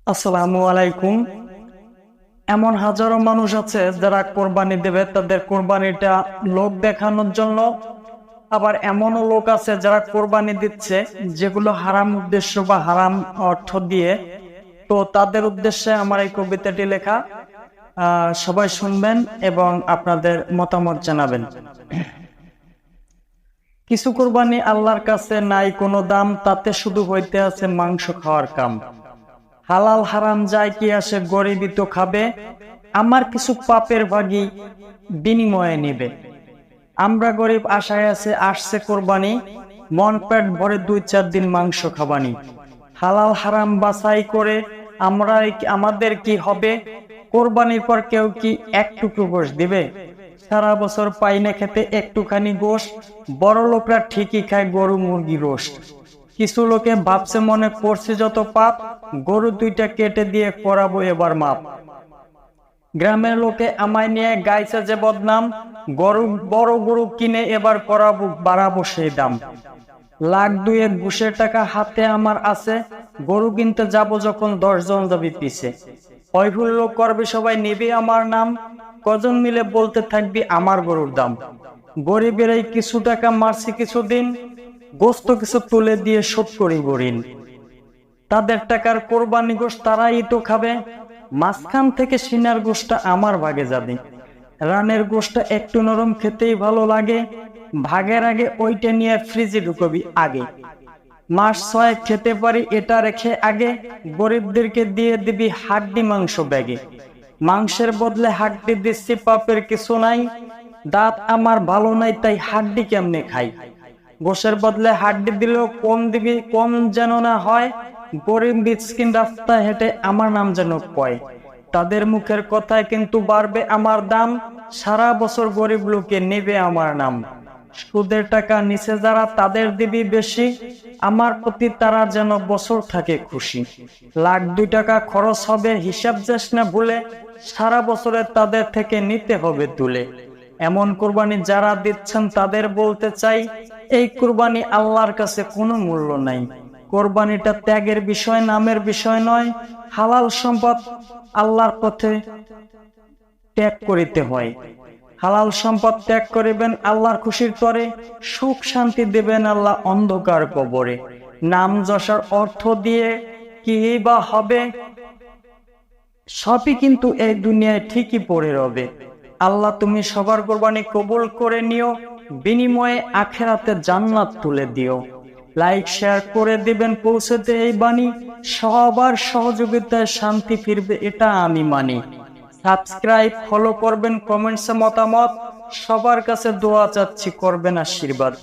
আসসালামু আলাইকুম। এমন হাজারো মানুষ আছে যারা কোরবানি দেবে তাদের কোরবানিটা লোক দেখানোর জন্য। আবার এমনও লোক আছে যারা কোরবানি দিচ্ছে যেগুলো হারাম উদ্দেশ্য বা হারাম অর্থ দিয়ে। তো তাদের উদ্দেশ্যে আমার এই কবিতাটি লেখা। সবাই শুনবেন এবং আপনাদের মতামত জানাবেন। কিছু কোরবানি আল্লাহর কাছে নাই কোনো দাম, তাতে শুধু হইতে আছে মাংস খাওয়ার কাম। হালাল হারাম যায় কি আসে, গরিবই তো খাবে, আমার কিছু পাপের ভাগী বিনিময়ে নেবে। আমরা গরিব আশায় আসছে কোরবানি, মন পেট ভরে 2-4 দিন মাংস খাবানি। হালাল হারাম বাছাই করে আমাদের কি হবে, কোরবানির পর কেউ কি একটুকু গোশ দিবে? সারা বছর পাই না খেতে একটুখানি গোশ, বড় লোকরা ঠিকই খায় গরু মুরগি রোস্ট। কিছু লোকে ভাবছে মনে করছে যত পাপ, গরু 2টা কেটে দিয়ে করাবো এবার মাপ। গ্রামের লোকে আমায় নিয়ে গাইছে যে বদনাম, বড় গরু কিনে এবার বাড়াবো সেই দাম। লাখ 2 ঘুষের টাকা হাতে আমার আছে, গরু কিনতে যাব যখন 10 জন যাবি পিছে। হইহুল্ল করবে সবাই, নেবে আমার নাম, কজন মিলে বলতে থাকবি আমার গরুর দাম। গরিবের এই কিছু টাকা মারছি কিছুদিন, গোস্ত কিছু তুলে দিয়ে শোধ করি ঋণ। তাদের টাকার কোরবানি গোশত তারাই তো খাবে, মাঝখান থেকে সিনার গোশতটা আমার ভাগে যাবে। রানের গোশতটা একটু নরম খেতেই ভালো লাগে, ভাগের আগে ওইটা নিয়ে ফ্রিজে ঢুকবি আগে। মাস 6 খেতে পারি এটা রেখে আগে, গরিবদেরকে দিয়ে দিবি হাড্ডি মাংস ব্যাগে। মাংসের বদলে হাড্ডি দিচ্ছি, পাপের কিছু নাই, দাঁত আমার ভালো নাই তাই হাড্ডি কেমনে খাই। গোশের বদলে হাড্ডি দিলেও কম দিবি, কম যেন না হয়, গরিব মিসকিন রাস্তায় হেঁটে আমার নাম যেন কয়। তাদের মুখের কথায় কিন্তু বাড়বে আমার দাম, সারা বছর গরিব লোকে নেবে আমার নাম। সুদের টাকা নিচে যারা তাদের দিবি বেশি, আমার প্রতি তারা যেন বছর থাকে খুশি। লাখ 2 টাকা খরচ হবে হিসাব যাস না ভুলে, সারা বছরে তাদের থেকে নিতে হবে তুলে। এমন কোরবানি যারা দিচ্ছেন তাদের বলতে চাই, এই কোরবানি আল্লাহর কাছে কোনো মূল্য নাই। কোরবানিটা ত্যাগের বিষয়, নামের বিষয় নয়। হালাল সম্পদ আল্লাহর পথে ত্যাগ করিতে হয়। হালাল সম্পদ ত্যাগ করিবেন আল্লাহর খুশির তরে, সুখ শান্তি দেবেন আল্লাহ অন্ধকার কবরে। নাম যশার অর্থ দিয়ে কি বা হবে, সবই কিন্তু এই দুনিয়ায় ঠিকই পড়ে রবে। আল্লাহ তুমি সবার কোরবানি কবুল করে নিও, বিনিময়ে আখেরাতে জান্নাত তুলে দিও। লাইক শেয়ার করে দিবেন পৌঁছতে এই বাণী, সবার সহযোগিতায় শান্তি ফিরবে এটা আমি মানি। সাবস্ক্রাইব ফলো করবেন, কমেন্টসে মতামত, সবার কাছে দোয়া চাচ্ছি করবেন আশীর্বাদ।